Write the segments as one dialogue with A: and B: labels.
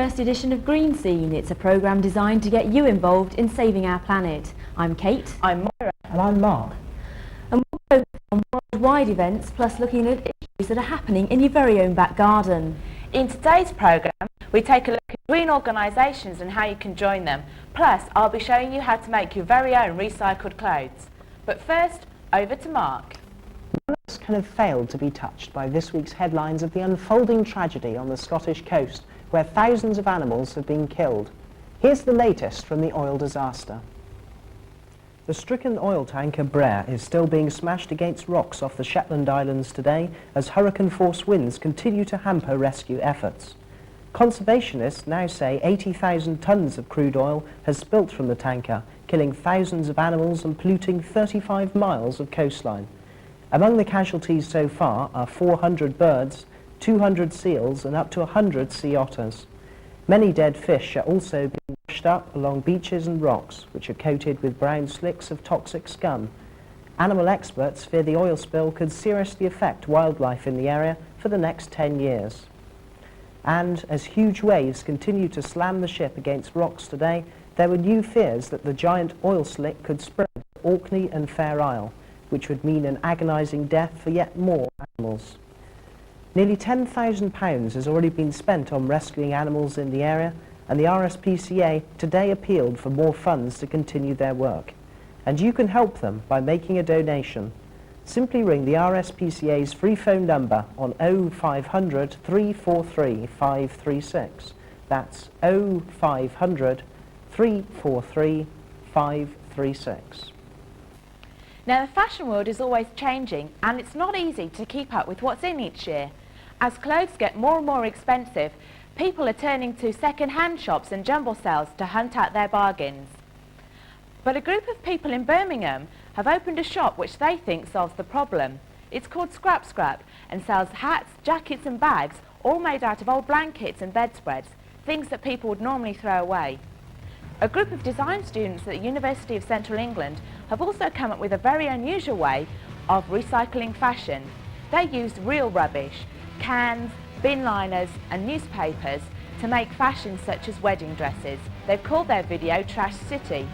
A: first edition of Green Scene. It's a programme designed to get you involved in saving our planet. I'm Kate.
B: I'm Moira.
C: And I'm Mark.
A: And we'll focus on worldwide events plus looking at issues that are happening in your very own back garden.
B: In today's programme, we take a look at green organisations and how you can join them. Plus, I'll be showing you how to make your very own recycled clothes. But first, over to Mark.
C: None of us can have failed to be touched by this week's headlines of the unfolding tragedy on the Scottish coast, where thousands of animals have been killed. Here's the latest from the oil disaster. The stricken oil tanker Brer is still being smashed against rocks off the Shetland Islands today as hurricane-force winds continue to hamper rescue efforts. Conservationists now say 80,000 tonnes of crude oil has spilt from the tanker, killing thousands of animals and polluting 35 miles of coastline. Among the casualties so far are 400 birds, 200 seals and up to 100 sea otters. Many dead fish are also being washed up along beaches and rocks, which are coated with brown slicks of toxic scum. Animal experts fear the oil spill could seriously affect wildlife in the area for the next 10 years. And as huge waves continue to slam the ship against rocks today, there were new fears that the giant oil slick could spread to Orkney and Fair Isle, which would mean an agonising death for yet more animals. Nearly £10,000 has already been spent on rescuing animals in the area, and the RSPCA today appealed for more funds to continue their work. And you can help them by making a donation. Simply ring the RSPCA's free phone number on 0500 343 536. That's 0500 343 536.
B: Now, the fashion world is always changing, and it's not easy to keep up with what's in each year. As clothes get more and more expensive, people are turning to second-hand shops and jumble sales to hunt out their bargains. But a group of people in Birmingham have opened a shop which they think solves the problem. It's called Scrap Scrap and sells hats, jackets and bags, all made out of old blankets and bedspreads, things that people would normally throw away. A group of design students at the University of Central England have also come up with a very unusual way of recycling fashion. They use real rubbish, cans, bin liners and newspapers to make fashion such as wedding dresses. They've called their video Trash City.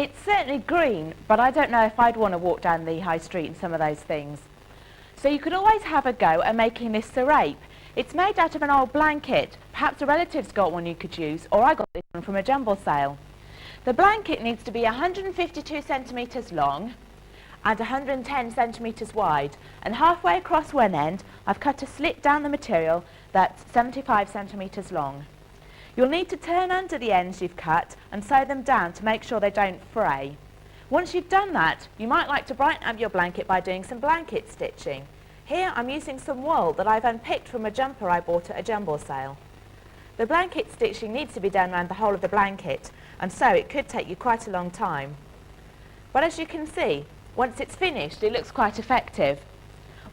B: It's certainly green, but I don't know if I'd want to walk down the high street in some of those things. So you could always have a go at making this serape. It's made out of an old blanket. Perhaps a relative's got one you could use, or I got this one from a jumble sale. The blanket needs to be 152 centimetres long and 110 centimetres wide, and halfway across one end I've cut a slit down the material that's 75 centimetres long. You'll need to turn under the ends you've cut and sew them down to make sure they don't fray. Once you've done that, you might like to brighten up your blanket by doing some blanket stitching. Here I'm using some wool that I've unpicked from a jumper I bought at a jumble sale. The blanket stitching needs to be done around the whole of the blanket, and so it could take you quite a long time. But as you can see, once it's finished, it looks quite effective.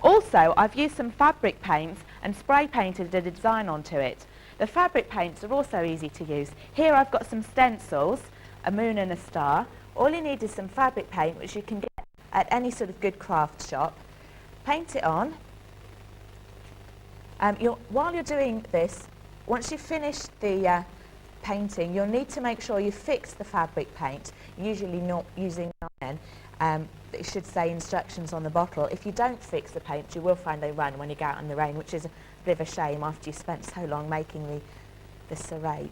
B: Also, I've used some fabric paints and spray painted a design onto it. The fabric paints are also easy to use. Here I've got some stencils, a moon and a star. All you need is some fabric paint, which you can get at any sort of good craft shop. Paint it on. While you're doing this, once you've finished the painting, you'll need to make sure you fix the fabric paint, usually not using iron. It should say instructions on the bottle. If you don't fix the paint, you will find they run when you go out in the rain, which is a bit of a shame after you've spent so long making the serape.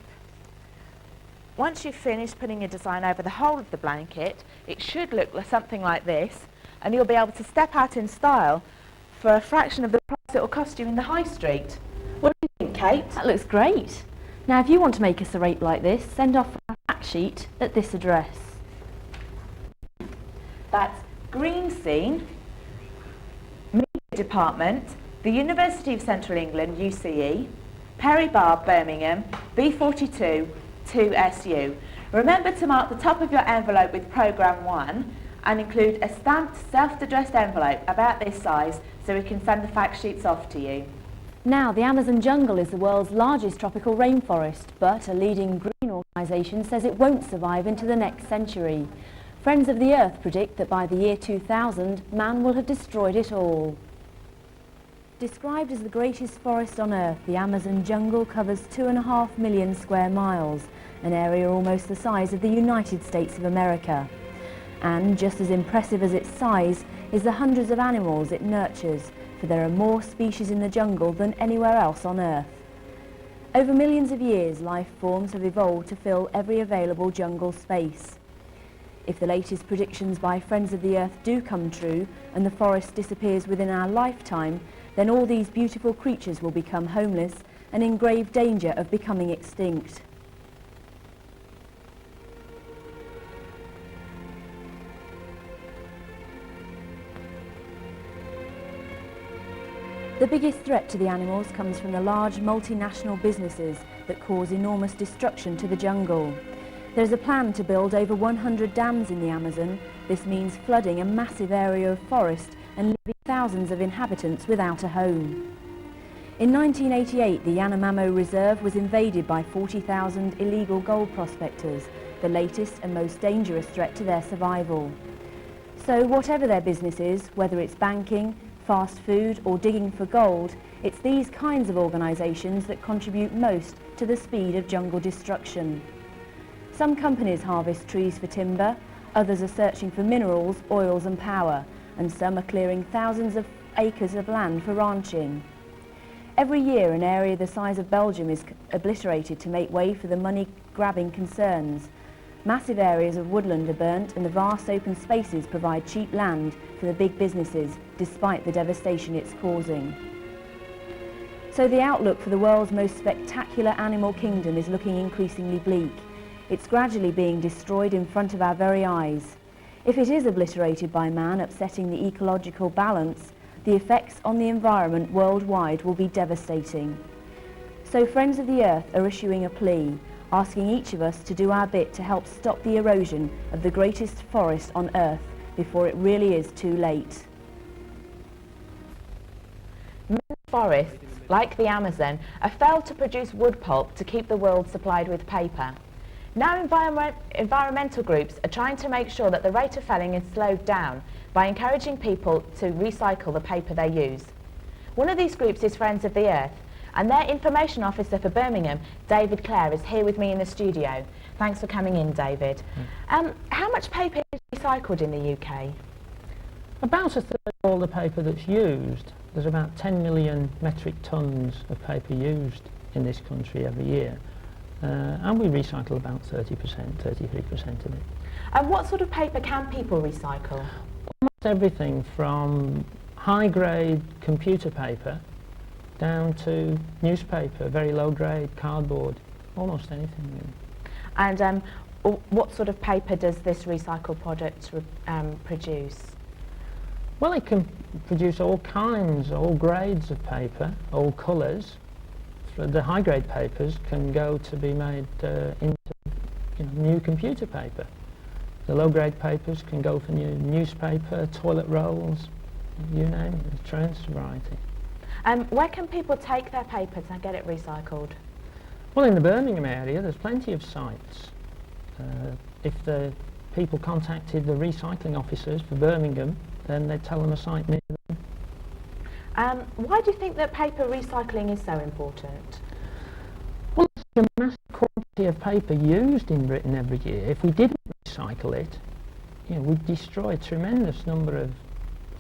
B: Once you've finished putting your design over the whole of the blanket, it should look something like this, and you'll be able to step out in style for a fraction of the price it will cost you in the high street. What do you think, Kate?
A: That looks great. Now, if you want to make a serape like this, send off a fact sheet at this address.
B: That's Green Scene, Media Department, the University of Central England, UCE, Perry Barr, Birmingham, B42, 2SU. Remember to mark the top of your envelope with Programme 1 and include a stamped, self-addressed envelope about this size so we can send the fact sheets off to you.
A: Now, the Amazon jungle is the world's largest tropical rainforest, but a leading green organisation says it won't survive into the next century. Friends of the Earth predict that by the year 2000, man will have destroyed it all. Described as the greatest forest on Earth, the Amazon jungle covers 2.5 million square miles, an area almost the size of the United States of America. And just as impressive as its size is the hundreds of animals it nurtures, for there are more species in the jungle than anywhere else on Earth. Over millions of years, life forms have evolved to fill every available jungle space. If the latest predictions by Friends of the Earth do come true and the forest disappears within our lifetime, then all these beautiful creatures will become homeless and in grave danger of becoming extinct. The biggest threat to the animals comes from the large multinational businesses that cause enormous destruction to the jungle. There is a plan to build over 100 dams in the Amazon. This means flooding a massive area of forest and leaving thousands of inhabitants without a home. In 1988, the Yanomamo Reserve was invaded by 40,000 illegal gold prospectors, the latest and most dangerous threat to their survival. So whatever their business is, whether it's banking, fast food or digging for gold, it's these kinds of organisations that contribute most to the speed of jungle destruction. Some companies harvest trees for timber, others are searching for minerals, oils and power, and some are clearing thousands of acres of land for ranching. Every year an area the size of Belgium is obliterated to make way for the money-grabbing concerns. Massive areas of woodland are burnt and the vast open spaces provide cheap land for the big businesses, despite the devastation it's causing. So the outlook for the world's most spectacular animal kingdom is looking increasingly bleak. It's gradually being destroyed in front of our very eyes. If it is obliterated by man, upsetting the ecological balance, the effects on the environment worldwide will be devastating. So Friends of the Earth are issuing a plea, asking each of us to do our bit to help stop the erosion of the greatest forest on Earth before it really is too late.
B: Many forests, like the Amazon, are failed to produce wood pulp to keep the world supplied with paper. Now environmental groups are trying to make sure that the rate of felling is slowed down by encouraging people to recycle the paper they use. One of these groups is Friends of the Earth, And their information officer for Birmingham, David Clare, is here with me in the studio. Thanks for coming in, David. How much paper is recycled in the UK?
D: About a third of all the paper that's used. There's about 10 million metric tonnes of paper used in this country every year. And we recycle about 30%, 33% of it.
B: And what sort of paper can people recycle?
D: Almost everything from high-grade computer paper down to newspaper, very low-grade cardboard, almost anything really.
B: And what sort of paper does this recycled product produce?
D: Well, it can produce all kinds, all grades of paper, all colours. The high-grade papers can go to be made into new computer paper. The low-grade papers can go for new newspaper, toilet rolls, you name it, a tremendous variety.
B: Where can people take their paper to get it recycled?
D: Well, in the Birmingham area, there's plenty of sites. If the people contacted the recycling officers for Birmingham, then they'd tell them a site near them.
B: Why do you think that paper recycling is so important?
D: Well, there's a massive quantity of paper used in Britain every year. If we didn't recycle it, we'd destroy a tremendous number of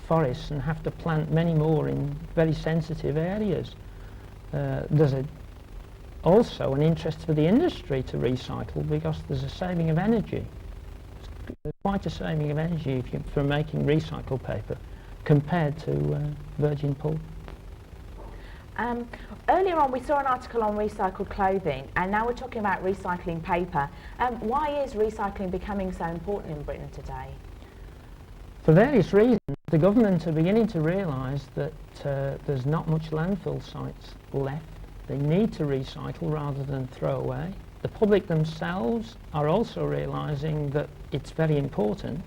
D: forests and have to plant many more in very sensitive areas. There's also an interest for the industry to recycle because there's a saving of energy. There's quite a saving of energy for making recycled paper compared to virgin pulp.
B: Earlier on we saw an article on recycled clothing, and now we're talking about recycling paper. Why is recycling becoming so important in Britain today?
D: For various reasons. The government are beginning to realise that there's not much landfill sites left. They need to recycle rather than throw away. The public themselves are also realising that it's very important.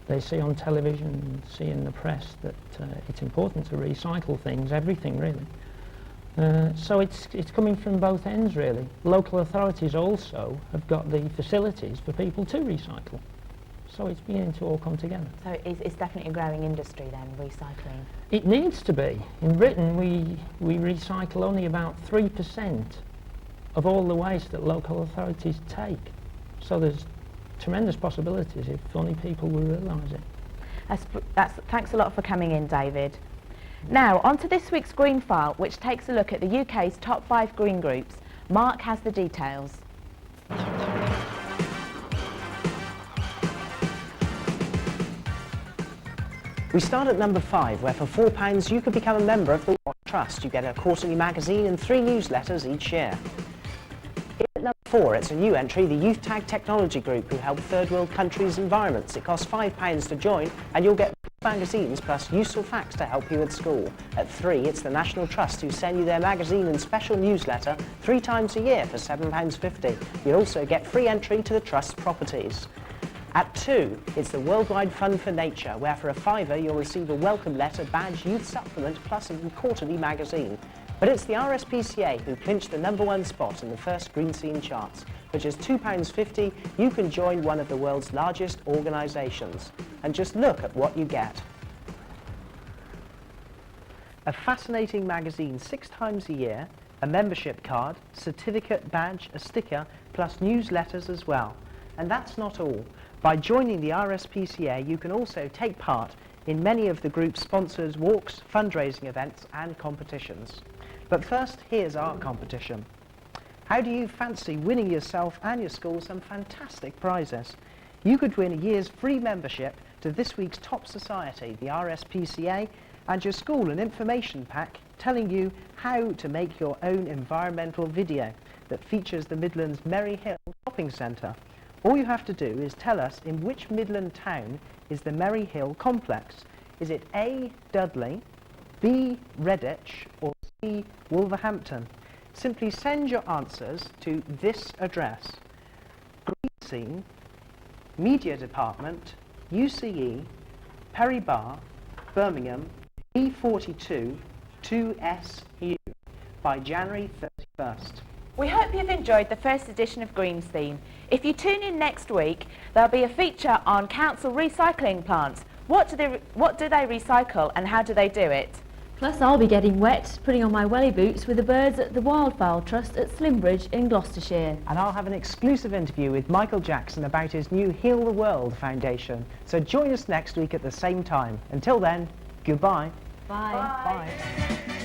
D: They see on television, see in the press that it's important to recycle things, everything really. So it's coming from both ends really. Local authorities also have got the facilities for people to recycle. So it's beginning to all come together.
B: So it's definitely a growing industry then, recycling?
D: It needs to be. In Britain we recycle only about 3% of all the waste that local authorities take. So there's tremendous possibilities if only people will realise it.
B: Thanks a lot for coming in, David. Now, on to this week's Green File, which takes a look at the UK's top 5 green groups. Mark has the details.
C: We start at number 5, where for £4 you could become a member of the Watch Trust. You get a quarterly magazine and 3 newsletters each year. At number 4, it's a new entry, the Youth Tag Technology Group, who help third world countries' environments. It costs £5 to join, and you'll get magazines plus useful facts to help you at school. At 3, it's the National Trust, who send you their magazine and special newsletter 3 times a year for £7.50. You'll also get free entry to the Trust's properties. At 2, it's the Worldwide Fund for Nature, where for a £5 you'll receive a welcome letter, badge, youth supplement, plus a quarterly magazine. But it's the RSPCA who clinched the #1 spot in the first Green Scene charts. For just £2.50, you can join one of the world's largest organisations. And just look at what you get. A fascinating magazine 6 times a year, a membership card, certificate, badge, a sticker, plus newsletters as well. And that's not all. By joining the RSPCA, you can also take part in many of the group's sponsors' walks, fundraising events and competitions. But first, here's our competition. How do you fancy winning yourself and your school some fantastic prizes? You could win a year's free membership to this week's top society, the RSPCA, and your school an information pack telling you how to make your own environmental video that features the Midlands Merry Hill Shopping Centre. All you have to do is tell us in which Midland town is the Merry Hill complex. Is it A, Dudley, B, Redditch, or C, Wolverhampton? Simply send your answers to this address: Green Scene, Media Department, UCE, Perry Bar, Birmingham, E42 2SU by January 31st.
B: We hope you've enjoyed the first edition of Green Scene. If you tune in next week, there'll be a feature on council recycling plants. What do they recycle and how do they do it?
A: Plus, I'll be getting wet, putting on my welly boots with the birds at the Wildfowl Trust at Slimbridge in Gloucestershire.
C: And I'll have an exclusive interview with Michael Jackson about his new Heal the World Foundation. So join us next week at the same time. Until then, goodbye.
A: Bye.
C: Bye.